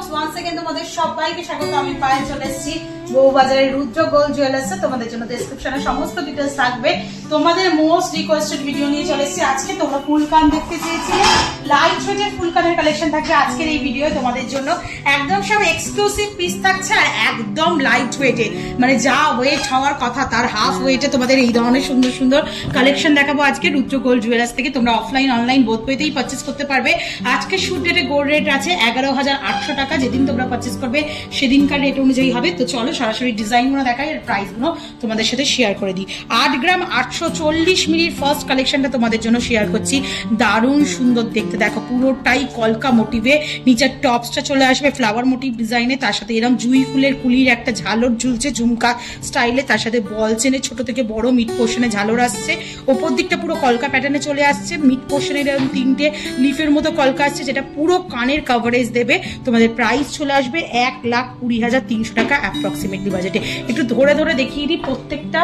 Viewers once again তোমাদের সবাইকে স্বাগত। আমি পায়ে চলে এসেছি বউবাজারের রুদ্র গোল্ড জুয়েলার্সে। তোমাদের জন্য ডেসক্রিপশনে সমস্ত ডিটেইলস থাকবে। তোমাদের মোস্ট রিকোয়েস্টেড ভিডিও নিয়ে চলে এসেছি আজকে। তোমরা ফুল কান দেখতে চেয়েছিলে, লাইট ওয়েটের ফুল কানের কালেকশন থাকবে আজকের এই ভিডিও তোমাদের জন্য। একদম সব এক্সক্লুসিভ পিস থাকছে আর একদম লাইট ওয়েটে, মানে যা ওয়েট হওয়ার কথা তার হাফ ওয়েটে তোমাদের এই ধরনের সুন্দর সুন্দর কালেকশন দেখাবো আজকে রুদ্র গোল্ড জুয়েলার্স থেকে। তোমরা অফলাইন অনলাইন বোথ ওয়েতেই পারচেজ করতে পারবে। আজকে শুট ডেটে গোল্ড রেট আছে 11,800 টাকা। যেদিন তোমরা পারচেজ করবে সেদিনকার রেট অনুযায়ী হবে। তো চলো সরাসরি ডিজাইনগুলো দেখাই আর প্রাইসগুলো তোমাদের সাথে শেয়ার করে দিই। 8 গ্রাম 840 মিলির ফার্স্ট কালেকশনটা তোমাদের জন্য শেয়ার করছি। দারুণ সুন্দর দেখতে, দেখো পুরোটাই কলকা মোটিভে। নিচের টপসটা চলে আসবে ফ্লাওয়ার মোটিভ ডিজাইনে, তার সাথে এরকম জুই ফুলের কুলির একটা ঝালর ঝুলছে ঝুমকা স্টাইলে, তার সাথে বল চেনে ছোট থেকে বড় মিড পোর্শনে ঝালর আসছে। ওপর দিকটা পুরো কলকা প্যাটার্নে চলে আসছে। মিড পোর্শনে এরকম 3টে লিফের মতো কলকা আসছে, যেটা পুরো কানের কভারেজ দেবে। তোমাদের প্রাইস চলে আসবে 1,20,300 টাকা অ্যাপ্রক্সিমেটলি বাজেটে। একটু ধরে ধরে দেখিয়ে দিই প্রত্যেকটা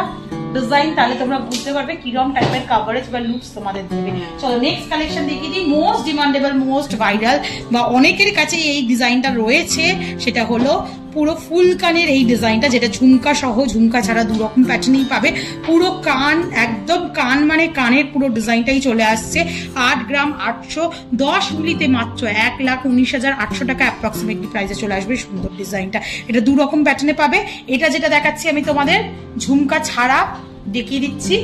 ডিজাইন, তাহলে তোমরা বুঝতে পারবে কিরকম টাইপের কভারেজ বা লুকস তোমাদের দেবে। চলো নেক্সট কালেকশন দেখিয়ে দিই। মোস্ট ডিমান্ডেবল, মোস্ট ভাইরাল বা অনেকের কাছে এই ডিজাইনটা রয়েছে, সেটা হলো পুরো ফুল কানের এই ডিজাইনটা, যেটা ঝুমকা সহ ঝুমকা ছাড়া দুরকম প্যাটার্নেই পাবে। পুরো কান, একদম কান মানে কানের পুরো ডিজাইনটাই চলে আসছে। 8 গ্রাম 810 মিলিতে মাত্র 1,19,800 টাকা অ্যাপ্রক্সিমেটলি প্রাইসে চলে আসবে সুন্দর ডিজাইনটা। এটা দুরকম প্যাটার্নে পাবে। এটা যেটা দেখাচ্ছি আমি তোমাদের ঝুমকা ছাড়া দেখিয়ে দিচ্ছি।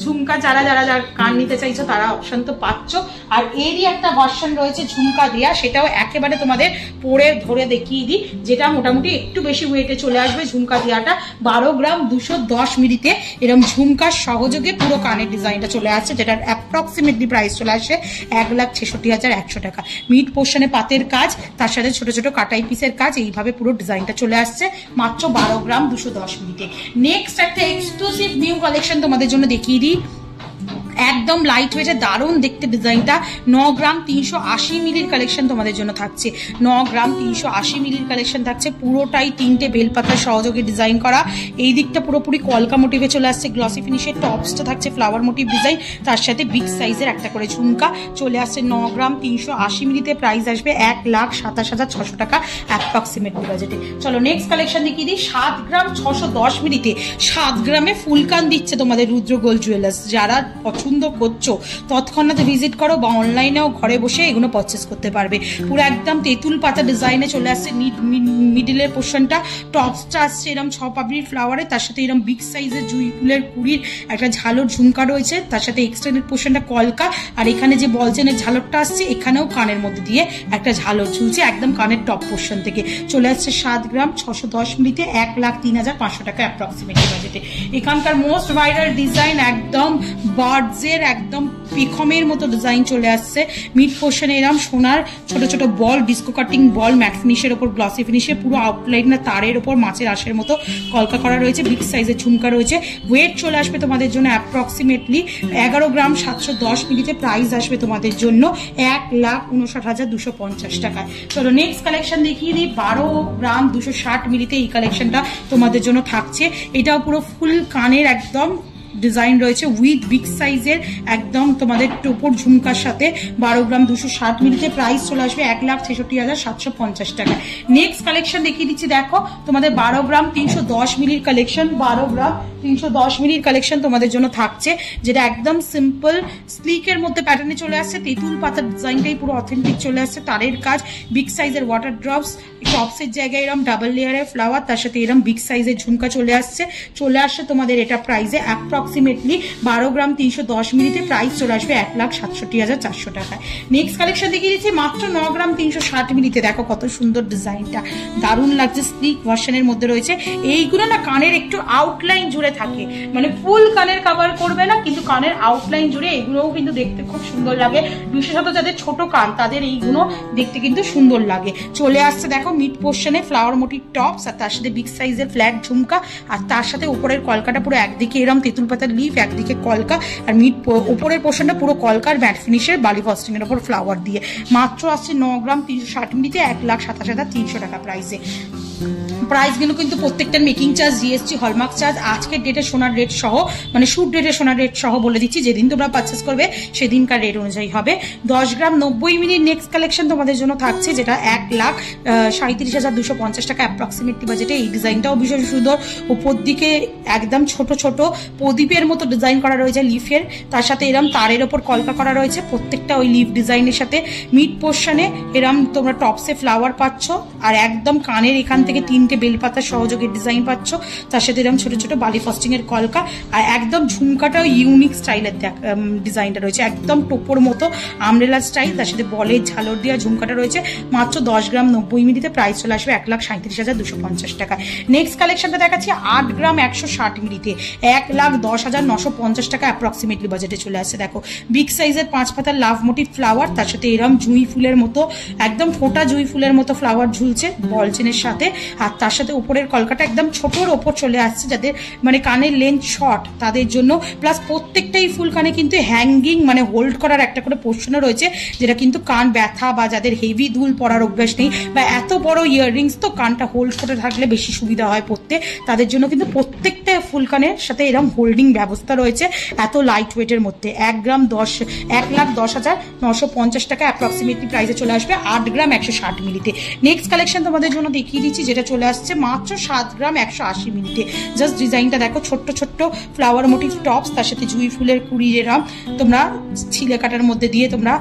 ঝুমকা যারা যারা যারা কান নিতে চাইছো তারা অপশন তো পাচ্ছ। আর এরই একটা ভার্সন রয়েছে ঝুমকা দেয়া, সেটাও একেবারে তোমাদের পরে ধরে দেখিয়ে দিই, যেটা মোটামুটি একটু বেশি ওয়েটে চলে আসবে। ঝুমকা দেয়াটা 12 গ্রাম 210 মিলিতে এরকম ঝুমকার সহযোগে পুরো কানের ডিজাইনটা চলে আসছে, যেটার অ্যাপ্রক্সিমেটলি প্রাইস চলে আসে 1,66,100 টাকা। মিড পোর্শনে পাতের কাজ, তার সাথে ছোট ছোট কাটাই পিসের কাজ, এইভাবে পুরো ডিজাইনটা চলে আসছে মাত্র 12 গ্রাম 210 মিলিতে। নেক্সট একটা এক্সক্লুসিভ নিউ কালেকশন তোমাদের জন্য দেখিয়ে দিই। একদম লাইট ওয়েটে দারুণ দেখতে ডিজাইনটা। 9 গ্রাম 380 মিলির কালেকশন তোমাদের জন্য থাকছে। 9 গ্রাম 380 মিলির কালেকশন থাকছে। পুরোটাই 3টে বেলপাতার সহযোগে ডিজাইন করা। এই দিকটা পুরোপুরি কলকা মোটিভে চলে আসছে গ্লসি ফিনিশের। টপসটা থাকছে ফ্লাওয়ার মোটিভ ডিজাইন, তার সাথে বিগ সাইজের একটা করে ঝুমকা চলে আসছে। 9 গ্রাম 380 মিলিতে প্রাইস আসবে 1,27,600 টাকা অ্যাপ্রক্সিমেটলি বাজেটে। চলো নেক্সট কালেকশন দেখিয়ে দিই। 7 গ্রাম 610 মিলিতে 7 গ্রামে ফুলকান দিচ্ছে তোমাদের রুদ্র গোল্ড জুয়েলার্স। যারা পছন্দ করছো তৎক্ষণাৎ ভিজিট করো বা অনলাইনেও ঘরে বসে এগুলো পারচেস করতে পারবে। পুরো একদম তেঁতুল পাতা ডিজাইনে চলে আসছে। মিডিলের পোর্শনটা টপসটা আসছে এরকম 6 পাপড়ির ফ্লাওয়ারে, তার সাথে এরকম বিগ সাইজের জুই ফুলের কুড়ির একটা ঝালর ঝুমকা রয়েছে, তার সাথে এক্সটেন্ডেড পোর্শনটা কলকা। আর এখানে যে বলচেনের ঝালরটা আসছে, এখানেও কানের মধ্যে দিয়ে একটা ঝালর ঝুলছে একদম কানের টপ পোর্শন থেকে। চলে আসছে 7 গ্রাম 610 মিলিতে 1,03,500 টাকা অ্যাপ্রক্সিমেটলি বাজেটে। এখানকার মোস্ট ভাইরাল ডিজাইন একদম বার্ডসের একদম পিখমের মতো ডিজাইন চলে আসছে। মিড পোর্শনে এরকম সোনার ছোট ছোট বল, ডিস্কো কাটিং বল, ম্যাট ফিনিশের ওপর গ্লসি ফিনিশে, পুরো আউটলাইন না তারের ওপর মাছের আঁশের মতো কলকা করা রয়েছে। বিগ সাইজের ঝুমকা রয়েছে। ওয়েট চলে আসবে তোমাদের জন্য অ্যাপ্রক্সিমেটলি 11 গ্রাম 710 মিলিতে প্রাইস আসবে তোমাদের জন্য 1,59,250 টাকায়। চলো নেক্সট কালেকশন দেখিয়ে দিই। 12 গ্রাম 260 মিলিতে এই কালেকশনটা তোমাদের জন্য থাকছে। এটাও পুরো ফুল কানের একদম ডিজাইন রয়েছে উইথ বিগ সাইজের একদম তোমাদের টোপর ঝুমকার সাথে। 12 গ্রাম 260 মিলিতে প্রাইস চলে আসবে 1,66,750 টাকা। নেক্সট কালেকশন দেখিয়ে দিচ্ছি। দেখো তোমাদের 12 গ্রাম 310 মিলির কালেকশন। 12 গ্রাম 310 মিলির কালেকশন তোমাদের জন্য থাকছে, যেটা একদম সিম্পল স্লিকের মধ্যে প্যাটার্নে চলে আসছে। তেঁতুল পাতার ডিজাইনটাই পুরো অথেন্টিক চলে আসছে। তারের কাজ, বিগ সাইজের ওয়াটার ড্রপস, টপসের জায়গায় এরকম ডাবল লেয়ারের ফ্লাওয়ার, তার সাথে এরকম বিগ সাইজের ঝুমকা চলে আসছে। চলে আসছে তোমাদের এটা প্রাইসে অ্যাপ্রক্সিমেটলি 12 গ্রাম 310 মিলিতে প্রাইস চলে আসবে 1,67,400 টাকায়। নেক্সট কালেকশন দেখিয়ে দিচ্ছি মাত্র 9 গ্রাম 360 মিলিতে। দেখো কত সুন্দর ডিজাইনটা, দারুণ লাগছে। স্লিক ভার্সনের মধ্যে রয়েছে। এইগুলো না কানের একটু আউটলাইন জুড়ে থাকে, মানে ফুল কানের কভার করবে না, কিন্তু কানের আউটলাইন জুড়ে এগুলোও কিন্তু দেখতে খুব সুন্দর লাগে। বিশেষত যাদের ছোট কান তাদের এইগুলো দেখতে কিন্তু সুন্দর লাগে। চলে আসছে দেখো মিড পোর্শনে ফ্লাওয়ার মোটিভ টপস, আর তার সাথে বিগ সাইজের ফ্ল্যাট ঝুমকা, আর তার সাথে উপরের কলকাটা পুরো একদিকে এরম তেঁতুল পাতার লিফ, একদিকে কলকা, আর উপরের পোর্শনটা পুরো কলকার ম্যাট ফিনিশের বালি ফস্টিং এর উপর ফ্লাওয়ার দিয়ে। মাত্র আসছে 9 গ্রাম 360 মিলিতে 1,27,300 টাকা প্রাইসে। প্রাইসগুলো কিন্তু প্রত্যেকটার making charge, GST, hallmark charge, আজকের ডেটে সোনার রেট সহ, মানে শুট ডেটে সোনার রেট সহ বলে দিচ্ছি, যেদিন তোমরা পারচেস করবে সেদিনকার রেট অনুযায়ী হবে। 10 গ্রাম 90 মিনিট নেক্সট কালেকশন তোমাদের জন্য থাকছে, যেটা 1,37,250 টাকা অ্যাপ্রক্সিমেটলি বাজেটে। এই ডিজাইনটাও ভীষণ সুন্দর, উপর দিকে একদম ছোট ছোট প্রদীপের মতো ডিজাইন করা রয়েছে লিফের, তার সাথে এরম তারের ওপর কলকা করা রয়েছে, প্রত্যেকটা ওই লিফ ডিজাইনের সাথে। মিড পোর্শনে এরম তোমরা টপসে ফ্লাওয়ার পাচ্ছ, আর একদম কানের এখান থেকে 3টে বেলপাতার সহযোগের ডিজাইন পাচ্ছ, তার সাথে এরম ছোট ছোট বালি ফস্টিং এর কলকা, আর একদম ঝুমকাটাও ইউনিক স্টাইলের ডিজাইনটা রয়েছে, একদম টোপোর মতো আমরেলা স্টাইল, তার সাথে বলের ঝালর দেওয়া ঝুমকাটা রয়েছে। মাত্র 10 গ্রাম 90 মিলিতে প্রাইস চলে আসবে 1,37,250 টাকা। নেক্সট কালেকশনটা দেখাচ্ছি 8 গ্রাম 160 মিলিতে 1,10,950 টাকা অ্যাপ্রক্সিমেটলি বাজেটে চলে আসছে। দেখো বিগ সাইজের 5 পাতার লাভ মোটিভ ফ্লাওয়ার, তার সাথে এরম জুঁই ফুলের মতো, একদম ফোটা জুঁই ফুলের মতো ফ্লাওয়ার ঝুলছে বল চেনের সাথে, আর তার সাথে উপরের কলকাটা একদম ছোটোর ওপর চলে আসছে, যাদের মানে কানের লেন্থ শর্ট তাদের জন্য। প্লাস প্রত্যেকটাই ফুল কানে কিন্তু হ্যাঙ্গিং মানে হোল্ড করার একটা করে পোর্শনও রয়েছে, যেটা কিন্তু কান ব্যথা বা যাদের হেভি দুল পরার অভ্যাস নেই বা এত বড় ইয়াররিংস তো কানটা হোল্ড করে থাকলে বেশি সুবিধা হয় পড়তে, তাদের জন্য কিন্তু প্রত্যেকটা ফুল কানের সাথে এরকম হোল্ডিং ব্যবস্থা রয়েছে এত লাইট ওয়েটের মধ্যে। 1,10,950 টাকা অ্যাপ্রক্সিমেটলি প্রাইসে চলে আসবে 8 গ্রাম 160 মিলিতে। নেক্সট কালেকশন তোমাদের জন্য দেখিয়ে দিচ্ছি, যেটা চলে আসছে মাত্র 7 গ্রাম 180 মিলিতে। জাস্ট ডিজাইনটা দেখো, ছোট্ট ছোট্ট ফ্লাওয়ার মোটিভ টপস, তার সাথে জুঁই ফুলের কুড়ি এরম তোমরা ছিলে কাটার মধ্যে দিয়ে তোমরা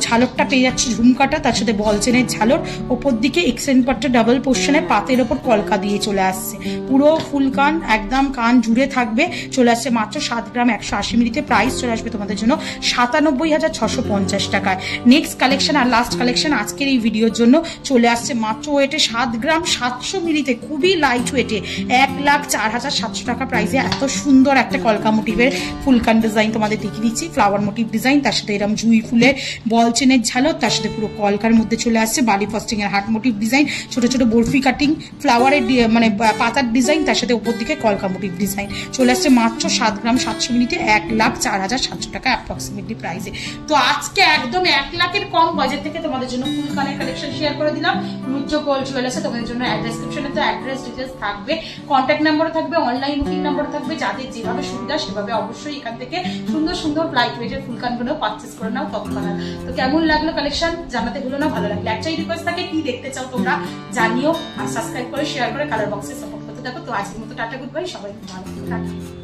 ঝালরটা পেয়ে যাচ্ছ, ঝুমকাটা, তার সাথে বল চেনের ঝালর, ওপর দিকে এক্সটেন্ড পার্টটা ডাবল পোর্শনে পাতের ওপর কলকা দিয়ে চলে আসছে, পুরো ফুল কান একদম কান জুড়ে থাকবে। চলে আসছে মাত্র 7 গ্রাম 180 মিলিতে, প্রাইস চলে আসবে তোমাদের জন্য 97,650 টাকায়। নেক্সট কালেকশন আর লাস্ট কালেকশন আজকের এই ভিডিওর জন্য চলে আসছে মাত্র ওয়েটে 7 গ্রাম 700 মিলিতে, খুবই লাইট ওয়েটে 1,04,700 টাকা প্রাইসে এত সুন্দর একটা কলকা মোটিভের ফুলকান ডিজাইন তোমাদের দেখিয়ে দিচ্ছি। ফ্লাওয়ার মোটিভ ডিজাইন, তার সাথে এরকম জুঁই ফুলের বল চেনের ঝালর, তার সাথে পুরো কলকার মধ্যে চলে আসছে বালি ফস্টিং এর হার্ট মোটিভ ডিজাইন, ছোট ছোট বরফি কাটিং ফ্লাওয়ারের মানে পাতার ডিজাইন, তার সাথে উপর দিকে কলকা মোটিভ ডিজাইন। চলে আসছে মাত্র 7 গ্রাম 700 মিলিতে 1,04,700 টাকা অ্যাপ্রক্সিমেটলি প্রাইসে। তো আজকে একদম 1 লাখের কম বাজেট থেকে তোমাদের জন্য ফুল কানের কালেকশন শেয়ার করে দিলাম। রুদ্র গোল্ড জুয়েলার্সে তোমাদের জন্য ডেসক্রিপশনে তো অ্যাড্রেস ডিটেলস থাকবে, কন্ট্যাক্ট নাম্বারও থাকবে, অনলাইন বুকিং নাম্বার থাকবে, যাদের যেভাবে সুবিধা সেভাবে অবশ্যই এখান থেকে সুন্দর সুন্দর লাইট ওয়েটের ফুল কানগুলো পারচেস করে নাও তৎক্ষণাৎ। তো কেমন লাগলো কালেকশন জানাতে ভুলো না, ভালো লাগলে একটাই রিকোয়েস্ট থাকে, কি দেখতে চাও তোমরা জানিও, আর সাবস্ক্রাইব করে শেয়ার করে কালার বক্সে সাপোর্ট করতে থাকো। তো আজকের মতো টাটা, গুড বাই, সবাই ভালো থাকো।